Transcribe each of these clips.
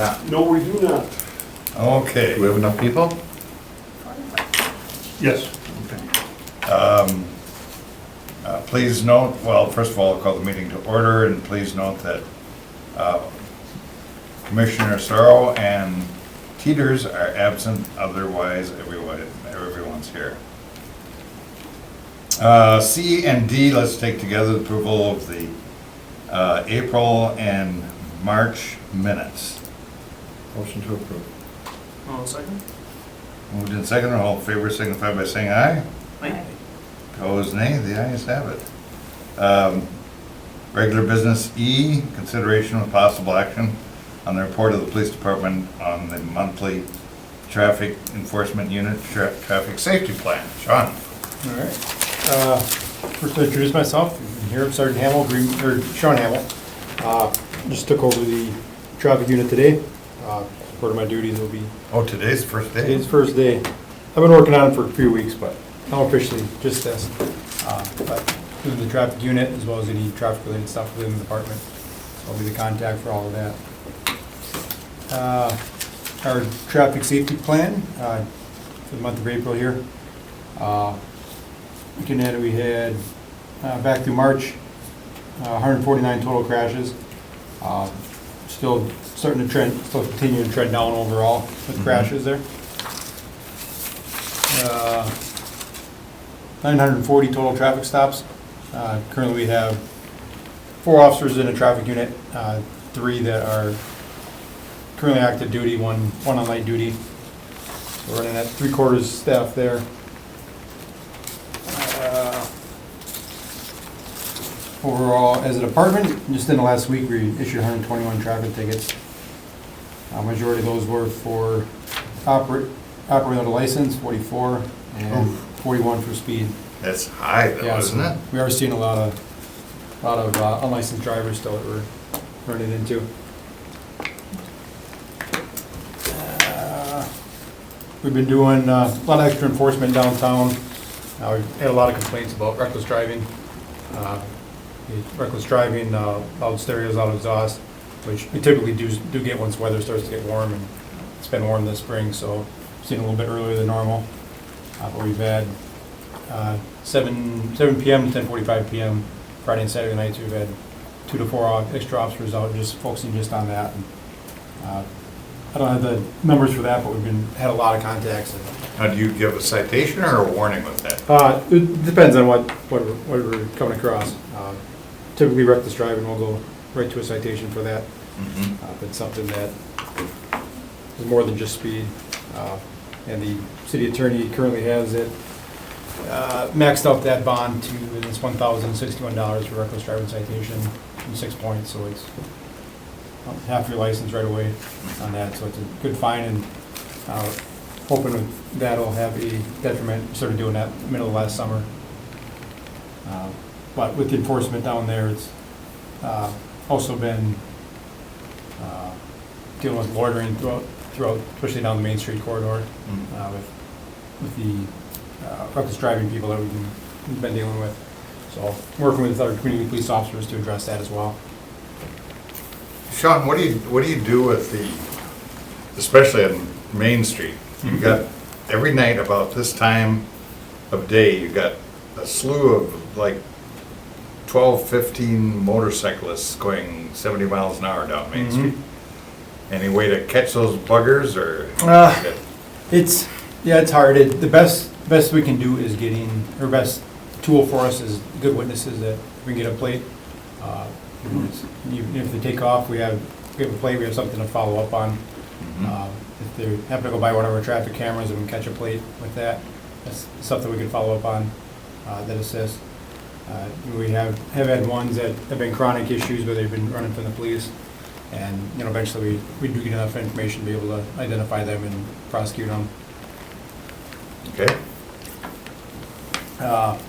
not? No, we do not. Okay. Do we have enough people? Yes. Please note, well, first of all, I'll call the meeting to order, and please note that Commissioner Sorrow and Teeters are absent, otherwise everyone's here. C and D, let's take together the approval of the April and March minutes. Motion to approve. One second. Moved in second, all in favor signify by saying aye. Aye. Opposed, nay. The ayes have it. Regular business E, consideration of possible action on the report of the police department on the monthly traffic enforcement unit traffic safety plan. Sean? All right. First, to introduce myself. I'm here, Sergeant Hamill, Sean Hamill. Just took over the traffic unit today. Part of my duties will be Oh, today's the first day? today's the first day. I've been working on it for a few weeks, but not officially just this. But doing the traffic unit as well as any traffic related stuff within the department. So I'll be the contact for all of that. Our traffic safety plan for the month of April here. Looking at it, we had back through March, 149 total crashes. Still starting to trend, still continuing to trend down overall with crashes there. 940 total traffic stops. Currently we have 4 officers in a traffic unit, 3 that are currently active duty, one on light duty. So we're running at 3/4 staff there. Overall, as a department, just in the last week, we issued 121 traffic tickets. Majority of those were for operating without a license, 44, and 41 for speed. That's high though, Yeah, isn't it? We are seeing a lot of unlicensed drivers still that we're running into. We've been doing a lot of extra enforcement downtown. We've had a lot of complaints about reckless driving. Loud stereos, loud exhaust, which we typically do get once weather starts to get warm, and it's been warm this spring, so seen a little bit earlier than normal. But we've had 7 p.m. to 10:45 p.m. Friday and Saturday nights. We've had 2 to 4 extra officers out just focusing just on that. And, I don't have the numbers for that, but we've had a lot of contacts. Now, do you give a citation or a warning with that? It depends on what we're coming across. Typically reckless driving, we'll go right to a citation for that. If it's something that is more than just speed. And the city attorney currently has it maxed out that bond to it's $1,061 for reckless driving citation and 6 points, so it's half your license right away on that. So it's a good fine, and hoping that'll have a detriment. We started doing that in the middle of last summer. But with the enforcement down there, it's also been dealing with loitering throughout, especially down the Main Street corridor, with the reckless driving people that we've been dealing with. So working with other community police officers to address that as well. Sean, what do you do with especially on Main Street? You've got, every night about this time of day, you've got a slew of like 12, 15 motorcyclists going 70 miles an hour down Main Street. Any way to catch those buggers, or? It's hard. The best we can do is our best tool for us is good witnesses that we can get a plate. Even if they take off, we have a plate, we have something to follow up on. If they happen to go by one of our traffic cameras and we can catch a plate with that, that's something we can follow up on that assists. We have had ones that have been chronic issues where they've been running from the police, and eventually we do get enough information to be able to identify them and prosecute them. Okay. And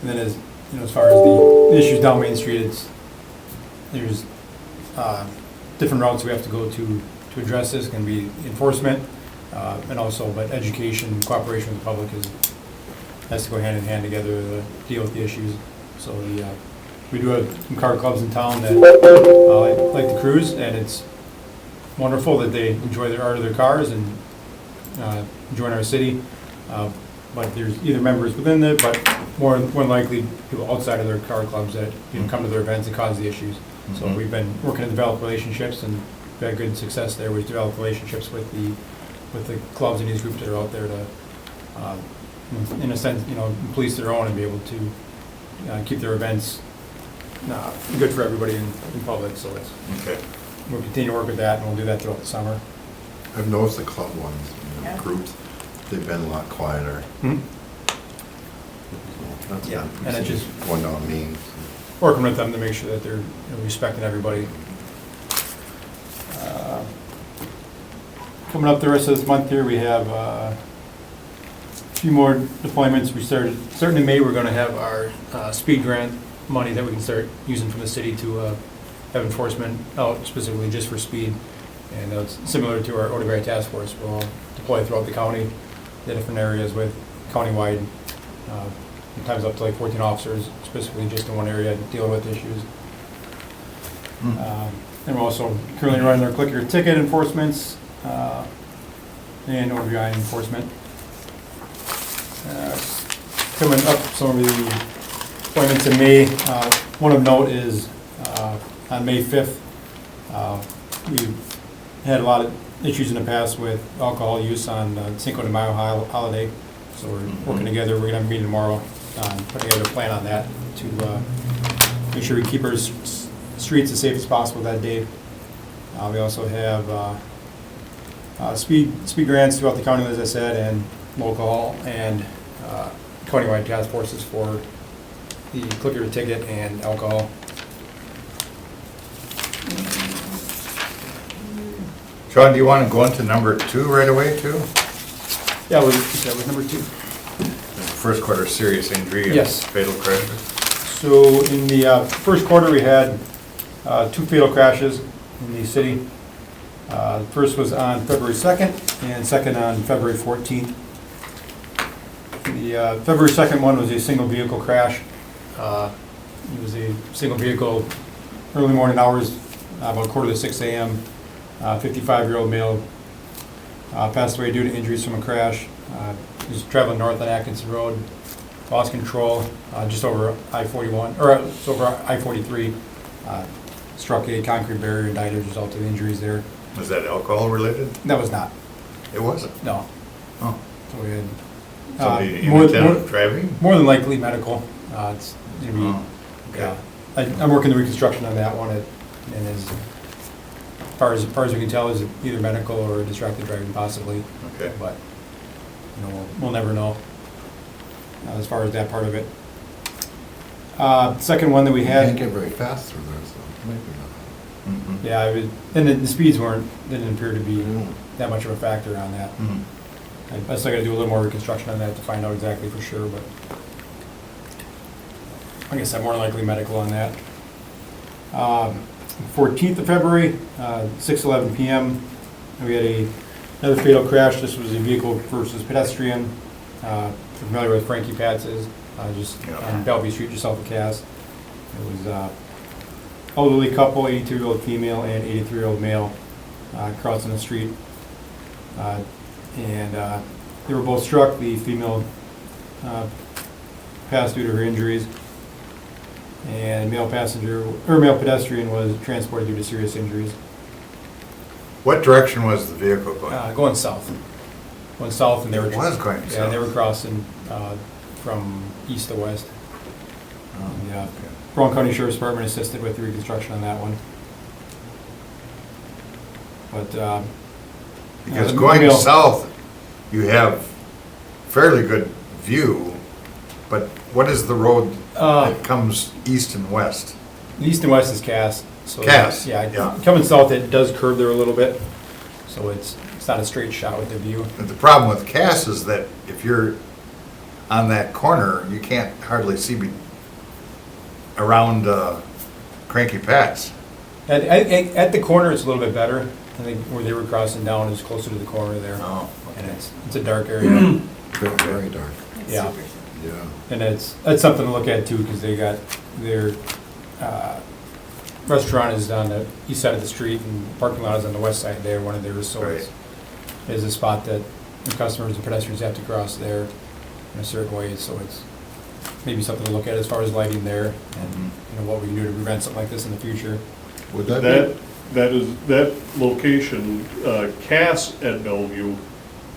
then as far as the issues down Main Street, there's different routes we have to go to address this. It can be enforcement, and also, but education, cooperation with the public has to go hand in hand together to deal with the issues. So we do have some car clubs in town that like the cruise, and it's wonderful that they enjoy their art of their cars and join our city. But there's either members within it, but more than likely people outside of their car clubs that come to their events and cause the issues. So Mhm. we've been working to develop relationships and we've had good success there. We've developed relationships with the clubs and these groups that are out there to, in a sense, police their own and be able to keep their events good for everybody in public. So Okay. we'll continue to work with that and we'll do that throughout the summer. I've noticed the club ones, Yeah. groups, they've been a lot quieter. That's Yeah, good. and it just- Going down Main. Working with them to make sure that they're respecting everybody. Coming up the rest of this month here, we have a few more deployments. Starting in May, we're gonna have our speed grant money that we can start using from the city to have enforcement out specifically just for speed. And it's similar to our Odeberry Task Force. We'll deploy throughout the county, the different areas with countywide, sometimes up to like 14 officers, specifically just in one area dealing with issues. And we're also currently running our clicker ticket enforcements and OVI enforcement. Coming up, some of the appointments in May. One of note is on May 5th, we had a lot of issues in the past with alcohol use on Cinco de Mayo holiday. So we're working together. We're gonna have a meeting tomorrow, put together a plan on that to make sure we keep our streets as safe as possible that day. We also have speed grants throughout the county, as I said, and local and countywide task forces for the clicker ticket and alcohol. Sean, do you want to go into number 2 right away, too? Yeah, that was number 2. First quarter serious injury and Yes. fatal crashes. So in the first quarter, we had 2 fatal crashes in the city. The first was on February 2nd and second on February 14th. The February 2nd one was a single vehicle crash. It was a single vehicle, early morning hours, about 5:45 a.m. 55-year-old male passed away due to injuries from a crash. He was traveling north on Atkinson Road, lost control just over I-41, or it's over I-43. Struck a concrete barrier and died as a result of injuries there. Was that alcohol related? That was not, It wasn't. no. Oh. So we had Somebody more inattentive driving? than likely medical. It's gonna be, Oh, okay. yeah. I'm working the reconstruction on that one, and as far as we can tell, is either medical or distracted driving possibly. Okay. But, we'll never know as far as that part of it. Second one that we You had. can't get very fast through there, so maybe not. Mhm. Yeah, and the speeds didn't appear to be Yeah. that much of a factor on that. Mhm. I still gotta do a little more reconstruction on that to find out exactly for sure, but like I said, more likely medical on that. 14th of February, 6:11 p.m., we had another fatal crash. This was a vehicle versus pedestrian. If you're familiar with Frankie Pat's is, just Yeah. on Bellevue Street, just south of Cass. It was elderly couple, 82-year-old female and 83-year-old male, crossing the street. And they were both struck. The female passed due to her injuries, and male pedestrian was transported due to serious injuries. What direction was the vehicle going? Going south. Going south, and they were It was going Yeah, they south. were crossing from east to west. Yeah. Okay. Brown County Sheriff's Department assisted with the reconstruction on that one. But Because the going male- south, you have fairly good view, but what is the road that comes east and west? East and west is Cass. So Cass, yeah. yeah. Coming south, it does curve there a little bit, so it's not a straight shot with the view. And the problem with Cass is that if you're on that corner, you can't hardly see around Cranky Pat's. At the corner, it's a little bit better. I think where they were crossing down is closer to the corner there, Oh, and okay. it's a dark area. Very, very dark. It's Yeah. super. Yeah. And that's something to look at too, because they got their restaurant is on the east side of the street and the parking lot is on the west side there, one of theirs, so it's, is a spot that the customers and pedestrians have to cross there in a certain way, so it's maybe something to look at as far as lighting there and, you know, what we can do to prevent something like this in the future. Would that be? That location, Cass at Bellevue,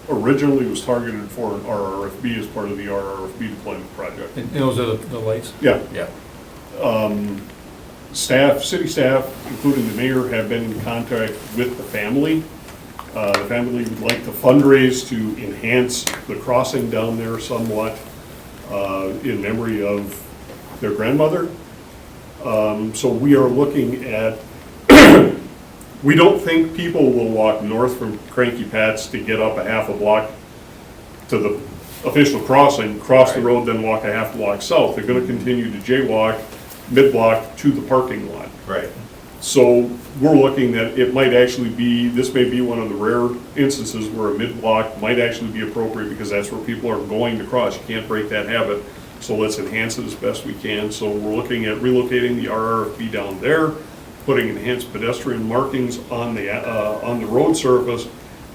originally was targeted for an RRFB as part of the RRFB deployment project. And those are the lights? Yeah. Yeah. City staff, including the mayor, have been in contact with the family. The family would like to fundraise to enhance the crossing down there somewhat in memory of their grandmother. So we are looking at, we don't think people will walk north from Cranky Pat's to get up a half a block to the official crossing, cross the road, then walk a half block south. They're gonna continue to jaywalk mid-block to the parking lot. Right. So we're looking that it might actually be, this may be one of the rare instances where a mid-block might actually be appropriate because that's where people are going to cross. You can't break that habit. So let's enhance it as best we can. So we're looking at relocating the RRFB down there, putting enhanced pedestrian markings on the road surface,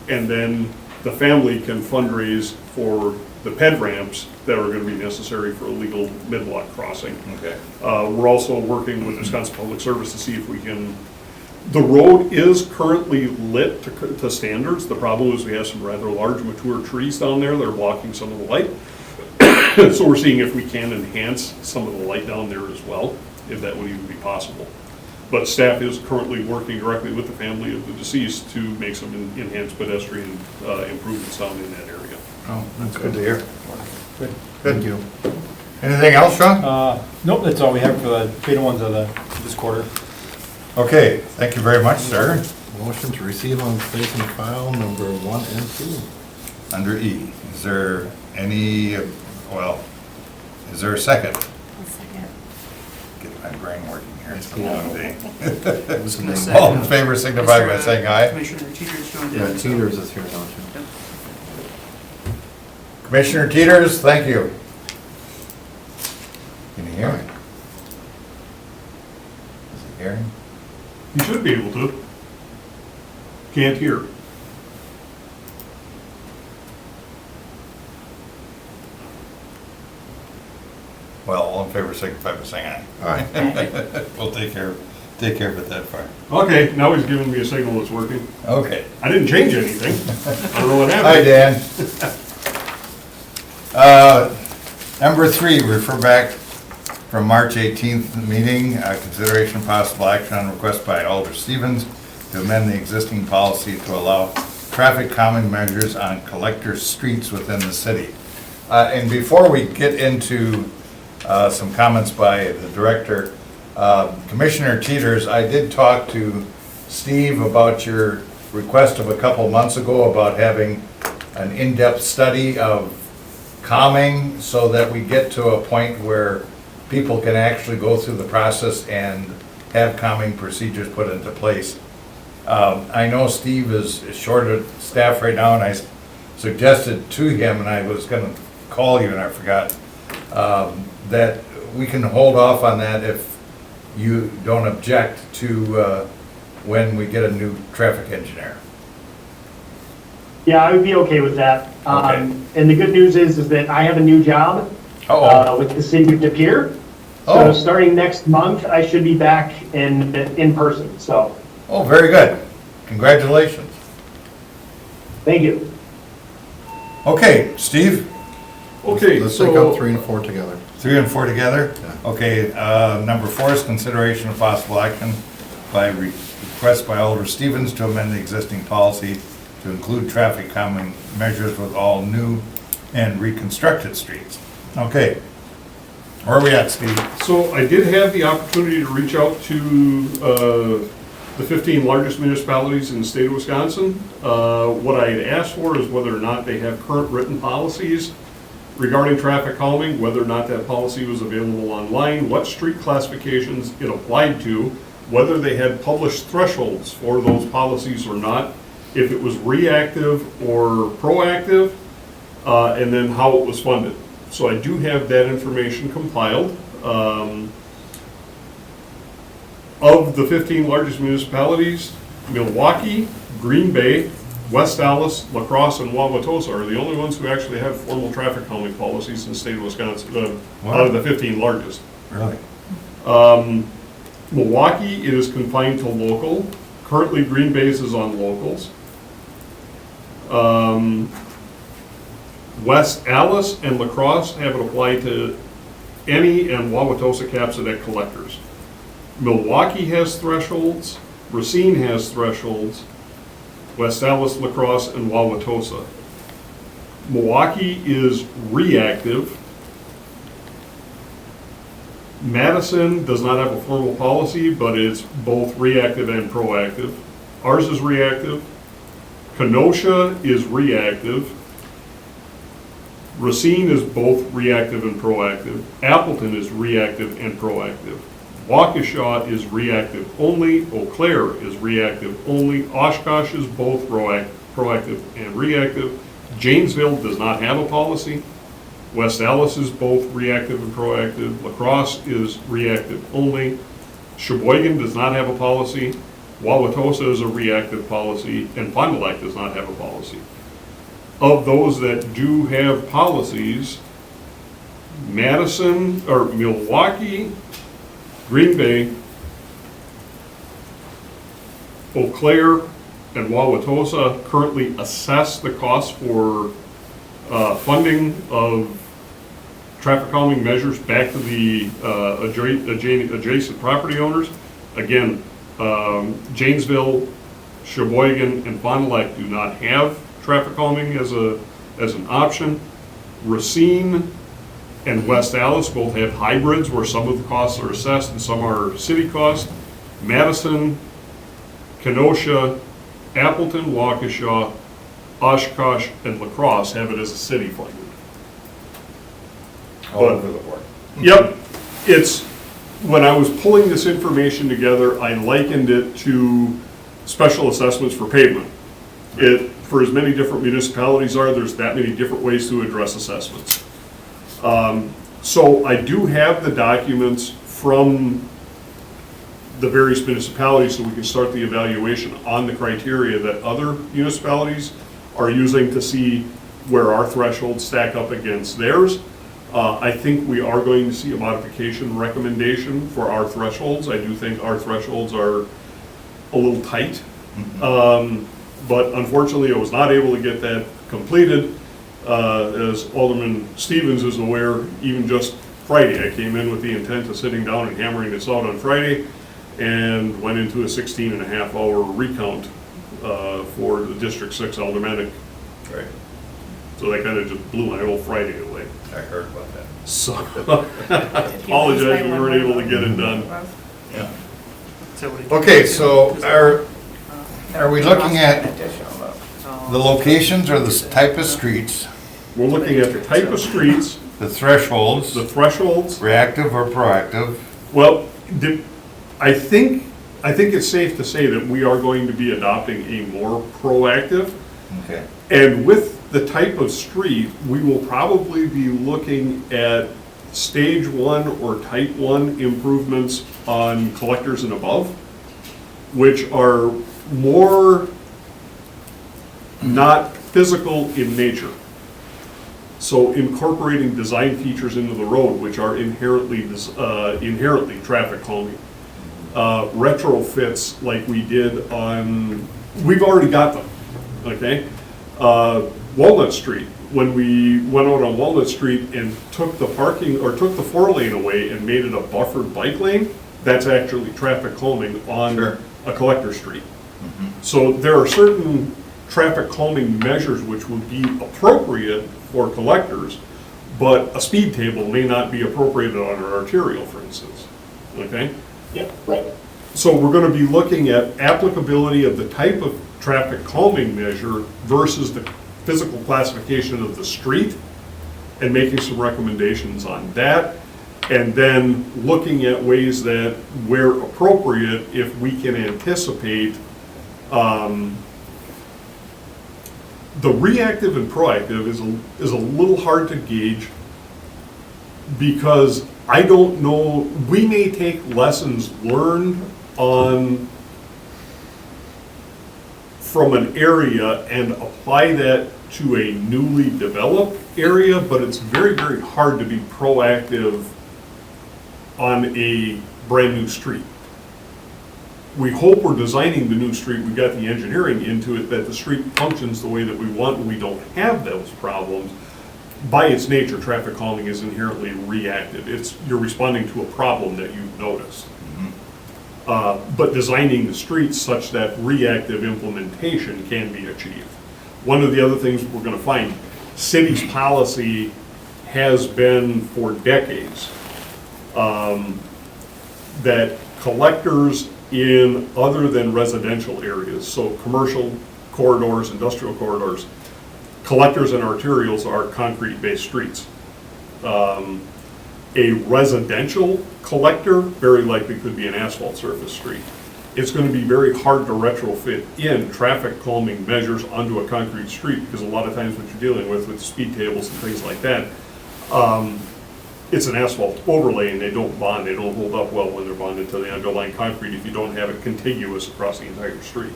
and then the family can fundraise for the ped ramps that are going to be necessary for a legal mid-block crossing. Okay. We're also working with Wisconsin Public Service to see if we can, the road is currently lit to standards. The problem is we have some rather large mature trees down there that are blocking some of the light. So we're seeing if we can enhance some of the light down there as well, if that would even be possible. But staff is currently working directly with the family of the deceased to make some enhanced pedestrian improvements down in that area. Oh, that's good to hear. Good. Thank you. Anything else, Sean? Nope, that's all we have for the beta ones of this quarter. Okay, thank you very much, sir. Motion to receive on place and file number 1 and 2. Under E, is there any, well, is there a second? I'll second. Get my brain working here, it's a long day. What was the name? Second. All in favor signify by saying aye. Commissioner Teeters joined in. Yeah, Teeters is here, don't you? Yep. Commissioner Teeters, thank you. Can you hear me? Is he hearing? You should be able to. Can't hear. Well, all in favor signify by saying aye. All right. We'll take care of it that far. Okay, now he's giving me a signal that's working. Okay. I didn't change anything. I don't know what Hi, happened. Dan. Number 3, refer back from March 18th meeting, consideration of possible action on request by Alder Stevens to amend the existing policy to allow traffic calming measures on collector streets within the city. And before we get into some comments by the director, Commissioner Teeters, I did talk to Steve about your request of a couple months ago about having an in-depth study of calming so that we get to a point where people can actually go through the process and have calming procedures put into place. I know Steve is short of staff right now, and I suggested to him, and I was gonna call you and I forgot, that we can hold off on that if you don't object to when we get a new traffic engineer. Yeah, I would be okay with that. Okay. And the good news is that I have a new job with the city of De Pere. So starting next month, I should be back in person, so. Oh, very good. Congratulations. Thank you. Okay, Steve, Okay, Let's take up so 3 and 4 together. 3 and 4 together? Yeah. Okay, number 4 is consideration of possible action by request by Alder Stevens to amend the existing policy to include traffic calming measures with all new and reconstructed streets. Okay, where are we at, Steve? So I did have the opportunity to reach out to the 15 largest municipalities in the state of Wisconsin. What I had asked for is whether or not they have current written policies regarding traffic calming, whether or not that policy was available online, what street classifications it applied to, whether they had published thresholds for those policies or not, if it was reactive or proactive, and then how it was funded. So I do have that information compiled. Of the 15 largest municipalities, Milwaukee, Green Bay, West Allis, La Crosse, and Wauwatosa are the only ones who actually have formal traffic calming policies in the state of Wisconsin, out of the 15 largest. Really? Milwaukee is confined to local. Currently, Green Bay's is on locals. West Allis and La Crosse have it applied to any, and Wauwatosa caps it at collectors. Milwaukee has thresholds, Racine has thresholds, West Allis, La Crosse, and Wauwatosa. Milwaukee is reactive. Madison does not have a formal policy, but it's both reactive and proactive. Ours is reactive. Kenosha is reactive. Racine is both reactive and proactive. Appleton is reactive and proactive. Waukesha is reactive only. Eau Claire is reactive only. Oshkosh is both proactive and reactive. Janesville does not have a policy. West Allis is both reactive and proactive. La Crosse is reactive only. Sheboygan does not have a policy. Wauwatosa is a reactive policy, and Fond du Lac does not have a policy. Of those that do have policies, Madison, or Milwaukee, Green Bay, Eau Claire, and Wauwatosa currently assess the cost for funding of traffic calming measures back to the adjacent property owners. Again, Janesville, Sheboygan, and Fond du Lac do not have traffic calming as an option. Racine and West Allis both have hybrids where some of the costs are assessed and some are city costs. Madison, Kenosha, Appleton, Waukesha, Oshkosh, and La Crosse have it as a city funded. All over the board. Yep, it's, when I was pulling this information together, I likened it to special assessments for pavement. For as many different municipalities are, there's that many different ways to address assessments. So I do have the documents from the various municipalities so we can start the evaluation on the criteria that other municipalities are using to see where our thresholds stack up against theirs. I think we are going to see a modification recommendation for our thresholds. I do think our thresholds are a little tight. But unfortunately, I was not able to get that completed. As Alderman Stevens is aware, even just Friday, I came in with the intent of sitting down and hammering this out on Friday and went into a 16-and-a-half-hour recount for the District 6 aldermanic. Right. So that kind of just blew my whole Friday away. I heard about that. So, apologize, we weren't able to get it done. Yeah. So what do you- Okay, so are we looking at the locations or the type of streets, We're looking at the type of streets, the thresholds, the thresholds. reactive or proactive? Well, I think it's safe to say that we are going to be adopting a more proactive. Okay. And with the type of street, we will probably be looking at stage 1 or type 1 improvements on collectors and above, which are more not physical in nature. So incorporating design features into the road, which are inherently traffic calming. Retrofits like we did on, we've already got them, okay? Walnut Street, when we went out on Walnut Street and took the parking, or took the 4-lane away and made it a buffered bike lane, that's actually traffic calming on Sure. a collector street. So there are certain traffic calming measures which would be appropriate for collectors, but a speed table may not be appropriate on an arterial, for instance, okay? Yep, right. So we're going to be looking at applicability of the type of traffic calming measure versus the physical classification of the street and making some recommendations on that. And then looking at ways that, where appropriate, if we can anticipate the reactive and proactive is a little hard to gauge because I don't know, we may take lessons learned on, from an area and apply that to a newly developed area, but it's very, very hard to be proactive on a brand-new street. We hope we're designing the new street, we've got the engineering into it, that the street functions the way that we want, and we don't have those problems. By its nature, traffic calming is inherently reactive. You're responding to a problem that you've noticed. But designing the streets such that reactive implementation can be achieved. One of the other things we're gonna find, city's policy has been for decades, that collectors in other than residential areas, so commercial corridors, industrial corridors, collectors and arterials are concrete-based streets. A residential collector very likely could be an asphalt surface street. It's going to be very hard to retrofit in traffic calming measures onto a concrete street, because a lot of times what you're dealing with speed tables and things like that, it's an asphalt overlay and they don't bond, they don't hold up well when they're bonded to the underlying concrete if you don't have it contiguous across the entire street.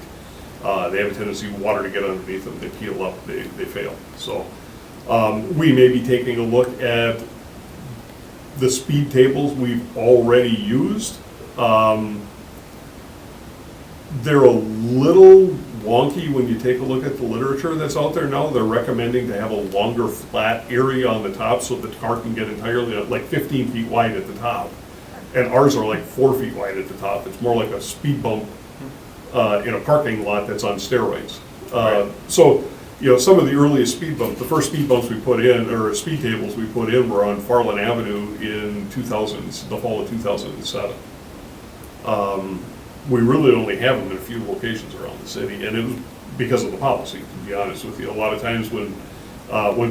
They have a tendency for water to get underneath them, they peel up, they fail. So we may be taking a look at the speed tables we've already used. They're a little wonky when you take a look at the literature that's out there now. They're recommending to have a longer flat area on the top so the car can get entirely, like 15 feet wide at the top. And ours are like 4 feet wide at the top. It's more like a speed bump in a parking lot that's on steroids. So, you know, some of the earliest speed bumps, the first speed bumps we put in, or speed tables we put in, were on Farland Avenue in the fall of 2007. We really only have them in a few locations around the city, and it was because of the policy, to be honest with you. A lot of times when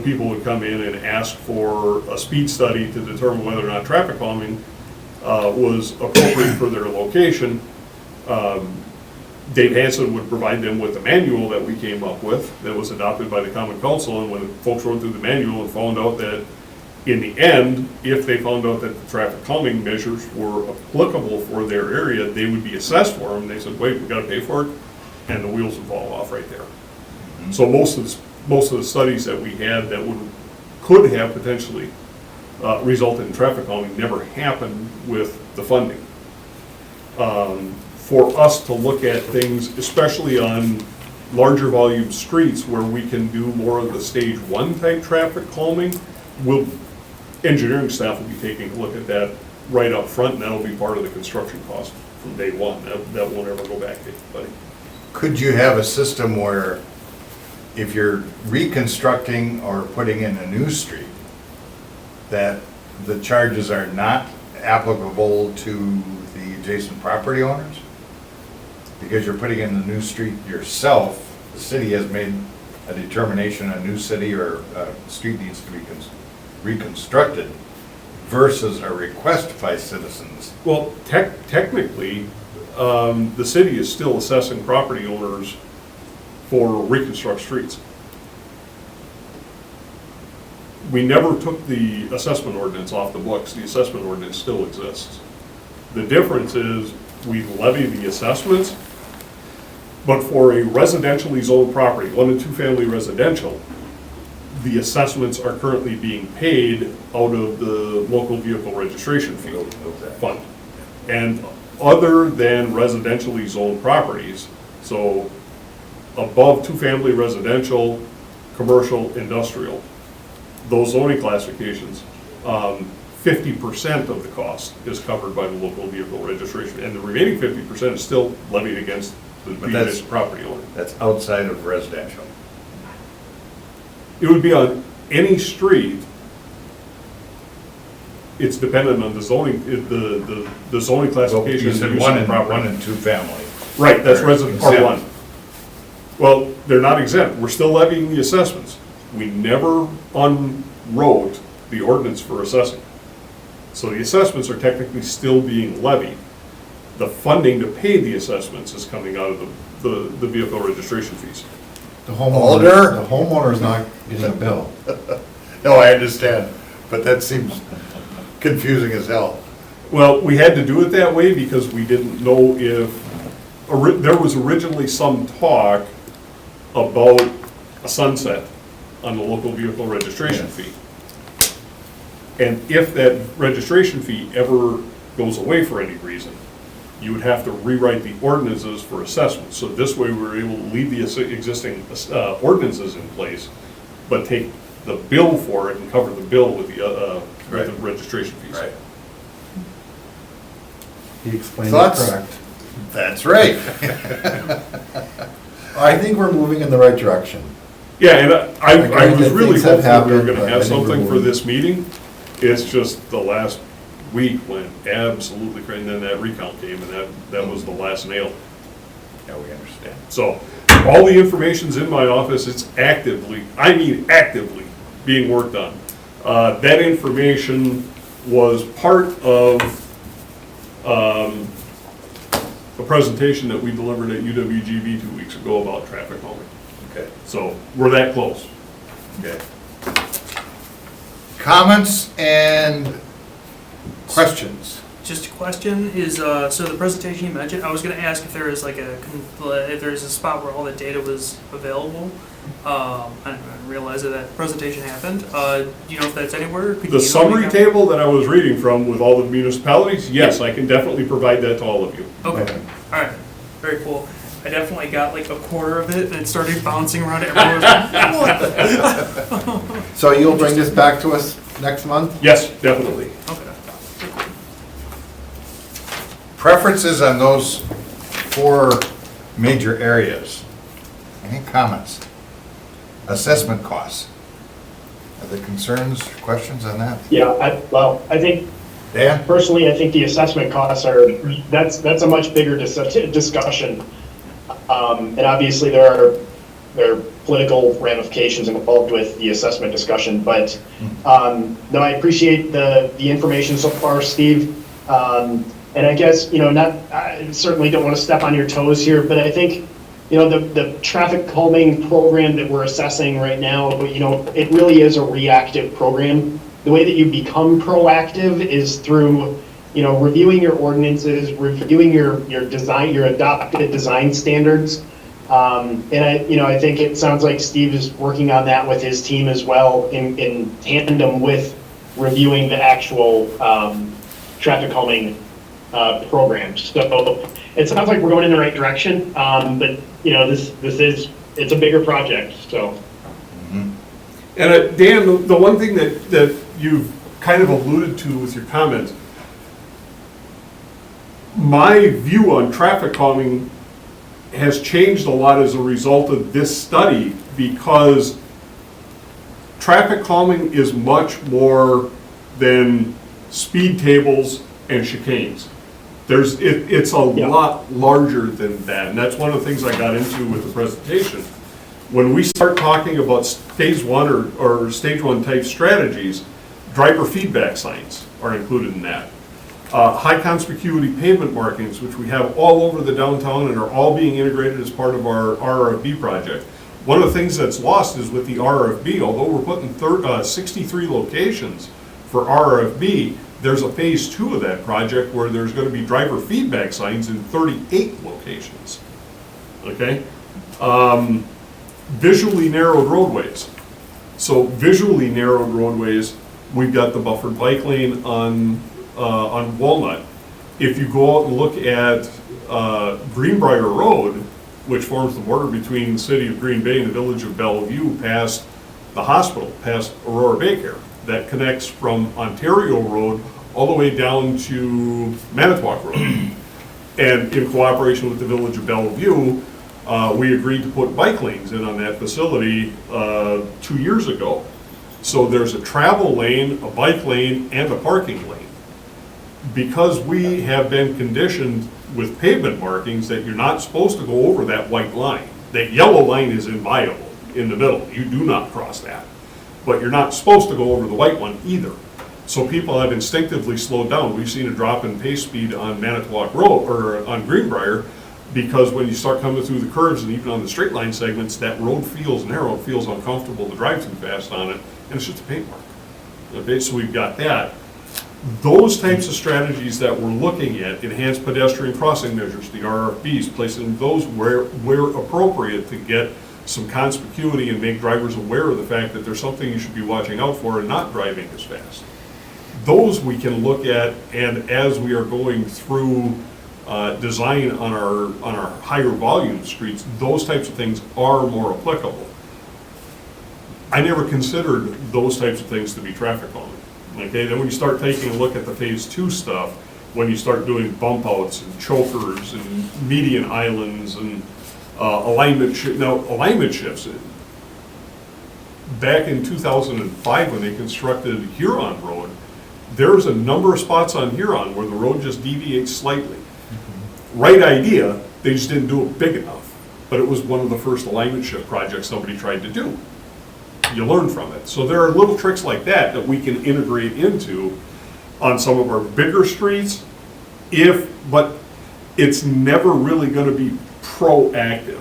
people would come in and ask for a speed study to determine whether or not traffic calming was appropriate for their location, Dave Hansen would provide them with a manual that we came up with that was adopted by the Common Council, and when folks rode through the manual and found out that in the end, if they found out that the traffic calming measures were applicable for their area, they would be assessed for them. They said, wait, we gotta pay for it, and the wheels would fall off right there. So most of the studies that we had that could have potentially resulted in traffic calming never happened with the funding. For us to look at things, especially on larger volume streets where we can do more of the stage 1 type traffic calming, engineering staff will be taking a look at that right up front, and that'll be part of the construction cost from day one. That won't ever go back to anybody. Could you have a system where if you're reconstructing or putting in a new street, that the charges are not applicable to the adjacent property owners? Because you're putting in the new street yourself, the city has made a determination a new city or a street needs to be reconstructed versus a request by citizens. Well, technically, the city is still assessing property owners for reconstruct streets. We never took the assessment ordinance off the books. The assessment ordinance still exists. The difference is we levy the assessments, but for a residentially zoned property, 1 and 2 family residential, the assessments are currently being paid out of the local vehicle registration fee fund. And other than residentially zoned properties, so above 2 family residential, commercial, industrial, those zoning classifications, 50% of the cost is covered by the local vehicle registration, and the remaining 50% is still levied against the previous property owner. That's outside of residential. It would be on any street. It's dependent on the zoning, the zoning classification. You said and use 1 of and the property. 1 and 2 family. Right, that's They're resident exempt. R1. Well, they're not exempt. We're still levying the assessments. We never unwrote the ordinance for assessing. So the assessments are technically still being levied. The funding to pay the assessments is coming out of the vehicle registration fees. The Alder? homeowner's not getting a bill. No, I understand, but that seems confusing as hell. Well, we had to do it that way because we didn't know if, there was originally some talk about a sunset on the local vehicle registration fee. And if that registration fee ever goes away for any reason, you would have to rewrite the ordinances for assessment. So this way, we were able to leave the existing ordinances in place, but take the bill for it and cover the bill with the registration fees. Right. He explained it Thoughts? correct. That's right. I think we're moving in the right direction. Yeah, and I Agreed was that really things have hopeful we were happened, gonna but have I think we're something for moving. this meeting. It's just the last week went absolutely crazy, and then that recount came, and that was the last nail. Yeah, we understand. So, all the information's in my office, it's actively, I mean actively, being worked on. That information was part of a presentation that we delivered at UWGB 2 weeks ago about traffic calming. Okay, So, we're that close. okay. Comments and questions? Just a question is, so the presentation you mentioned, I was gonna ask if there is like if there's a spot where all the data was available. I didn't realize that presentation happened. Do you know if that's anywhere? Could The you email me summary that? table that I was reading from with all the municipalities, yes, I can definitely provide that to all of you. Okay, all right, very cool. I definitely got like a quarter of it and it started bouncing around. Everyone was like, what? So you'll bring this back to us next month? Yes, definitely. Okay. Preferences on those 4 major areas? Any comments? Assessment costs? Are there concerns, questions on that? Yeah, I think, Dan? personally, I think the assessment costs that's a much bigger discussion. And obviously, there are political ramifications involved with the assessment discussion, but, no, I appreciate the information so far, Steve. And I guess, I certainly don't want to step on your toes here, but I think, the traffic calming program that we're assessing right now, it really is a reactive program. The way that you become proactive is through, reviewing your ordinances, reviewing your design, your adopted design standards. And I think it sounds like Steve is working on that with his team as well in tandem with reviewing the actual traffic calming programs. So it sounds like we're going in the right direction, but it's a bigger project, so. And Dan, the one thing that you've kind of alluded to with your comments, my view on traffic calming has changed a lot as a result of this study, because traffic calming is much more than speed tables and chicanes. It's a lot larger than that, and that's one of the things I got into with the presentation. When we start talking about stage 1 or stage 1 type strategies, driver feedback signs are included in that. High conspicuity pavement markings, which we have all over the downtown and are all being integrated as part of our RFB project. One of the things that's lost is with the RFB, although we're putting 63 locations for RFB, there's a phase 2 of that project where there's going to be driver feedback signs in 38 locations. Okay? Visually narrowed roadways. So visually narrowed roadways, we've got the buffered bike lane on Walnut. If you go out and look at Greenbrier Road, which forms the border between the city of Green Bay and the village of Bellevue, past the hospital, past Aurora Baycare, that connects from Ontario Road all the way down to Manitowoc Road. And in cooperation with the village of Bellevue, we agreed to put bike lanes in on that facility 2 years ago. So there's a travel lane, a bike lane, and a parking lane. Because we have been conditioned with pavement markings that you're not supposed to go over that white line. That yellow line is inviolable in the middle. You do not cross that. But you're not supposed to go over the white one either. So people have instinctively slowed down. We've seen a drop in pace speed on Manitowoc Road, or on Greenbrier, because when you start coming through the curves and even on the straight line segments, that road feels narrow, it feels uncomfortable to drive too fast on it, and it's just a paint mark. Okay, so we've got that. Those types of strategies that we're looking at, enhanced pedestrian crossing measures, the RFBs, placing those where appropriate to get some conspicuity and make drivers aware of the fact that there's something you should be watching out for and not driving as fast. Those we can look at, and as we are going through design on our higher volume streets, those types of things are more applicable. I never considered those types of things to be traffic calming. Okay, then when you start taking a look at the phase 2 stuff, when you start doing bump outs and chokers and median islands and alignment shifts. Back in 2005, when they constructed Huron Road, there's a number of spots on Huron where the road just deviates slightly. Right idea, they just didn't do it big enough. But it was one of the first alignment shift projects somebody tried to do. You learn from it. So there are little tricks like that that we can integrate into on some of our bigger streets, but it's never really going to be proactive.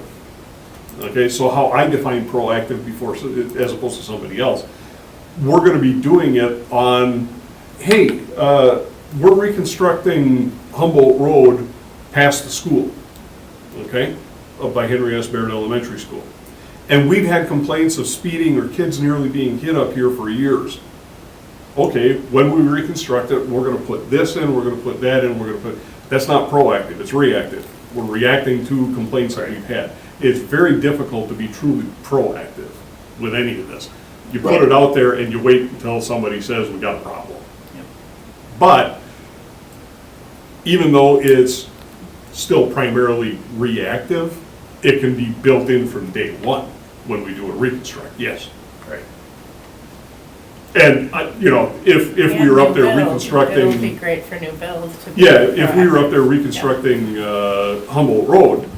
Okay, so how I define proactive before, as opposed to somebody else, we're going to be doing it on, hey, we're reconstructing Humboldt Road past the school, okay, up by Henry S. Baird Elementary School. And we've had complaints of speeding or kids nearly being hit up here for years. Okay, when we reconstruct it, we're gonna put this in, we're gonna put that in, that's not proactive, it's reactive. We're reacting to complaints that we've had. It's very difficult to be truly proactive with any of this. You put it out there and you wait until somebody says we got a problem. Yep. But even though it's still primarily reactive, it can be built in from day one when we do a reconstruct, yes. Right. And, if we were up there reconstructing. It would be great for new build to be. Yeah, if we were up there reconstructing Humboldt Road,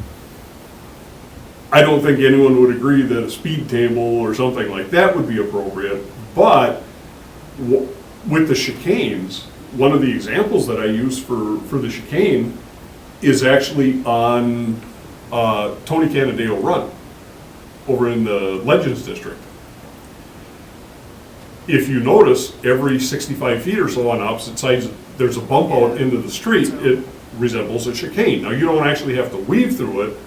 I don't think anyone would agree that a speed table or something like that would be appropriate. But with the chicanes, one of the examples that I use for the chicane is actually on Tony Canadeo Run over in the Legends District. If you notice, every 65 feet or so on opposite sides, there's a bump out into the street. It resembles a chicane. Now, you don't actually have to weave through it,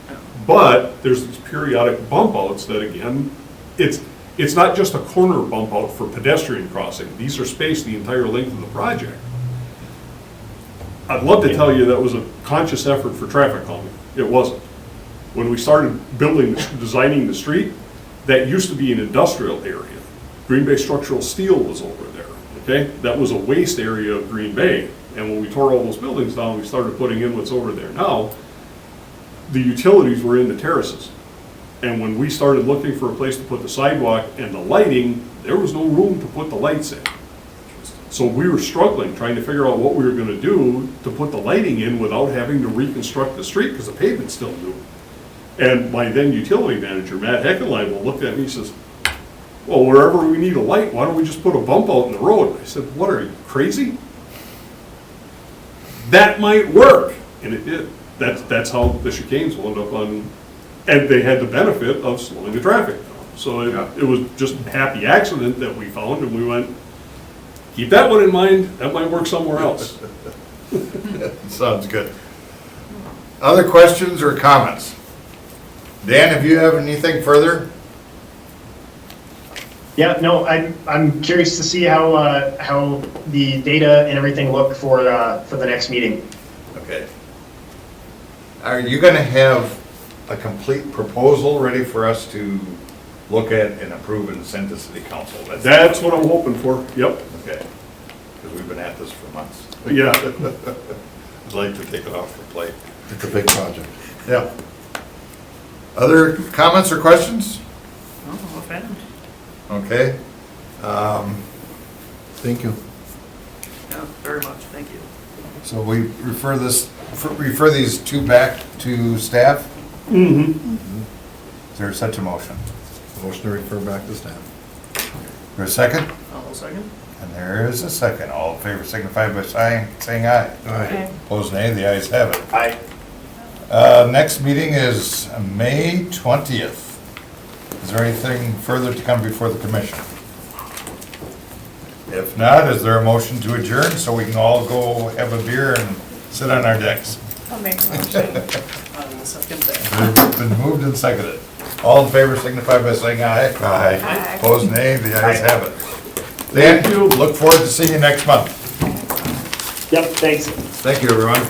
but there's these periodic bump outs that, again, it's not just a corner bump out for pedestrian crossing. These are spaced the entire length of the project. I'd love to tell you that was a conscious effort for traffic calming. It wasn't. When we started designing the street, that used to be an industrial area. Green Bay Structural Steel was over there, okay? That was a waste area of Green Bay. And when we tore all those buildings down, we started putting in what's over there now. The utilities were in the terraces. And when we started looking for a place to put the sidewalk and the lighting, there was no room to put the lights in. So we were struggling, trying to figure out what we were gonna do to put the lighting in without having to reconstruct the street, because the pavement's still new. And my then utility manager, Matt Heckenleibel, looked at me and says, well, wherever we need a light, why don't we just put a bump out in the road? I said, what, are you crazy? That might work, and it did. That's how the chicanes wound up on, and they had the benefit of slowing the traffic down. So it was just a happy accident that we found, and we went, keep that one in mind, that might work somewhere else. Sounds good. Other questions or comments? Dan, have you have anything further? Yeah, no, I'm curious to see how the data and everything look for the next meeting. Okay. Are you gonna have a complete proposal ready for us to look at and approve and send to city council? That's what I'm hoping for, yep. Okay, because we've been at this for months. Yeah. I'd like to take it off the plate. It's a big project. Yeah. Other comments or questions? No, offhand. Okay. Thank you. Yeah, very much, thank you. So we refer these two back to staff? Mm-hmm. Is there such a motion? Motion to refer back to staff. Is there a second? I'll second. And there is a second. All in favor signify by saying aye. Okay. Opposed, nay. The ayes have it. Aye. Next meeting is May 20th. Is there anything further to come before the commission? If not, is there a motion to adjourn so we can all go have a beer and sit on our decks? I'll make a motion. Second that. It's been moved and seconded. All in favor signify by saying aye. Aye. Opposed, nay. The ayes have it. Dan, look forward to seeing you next month. Yep, thanks. Thank you, everyone.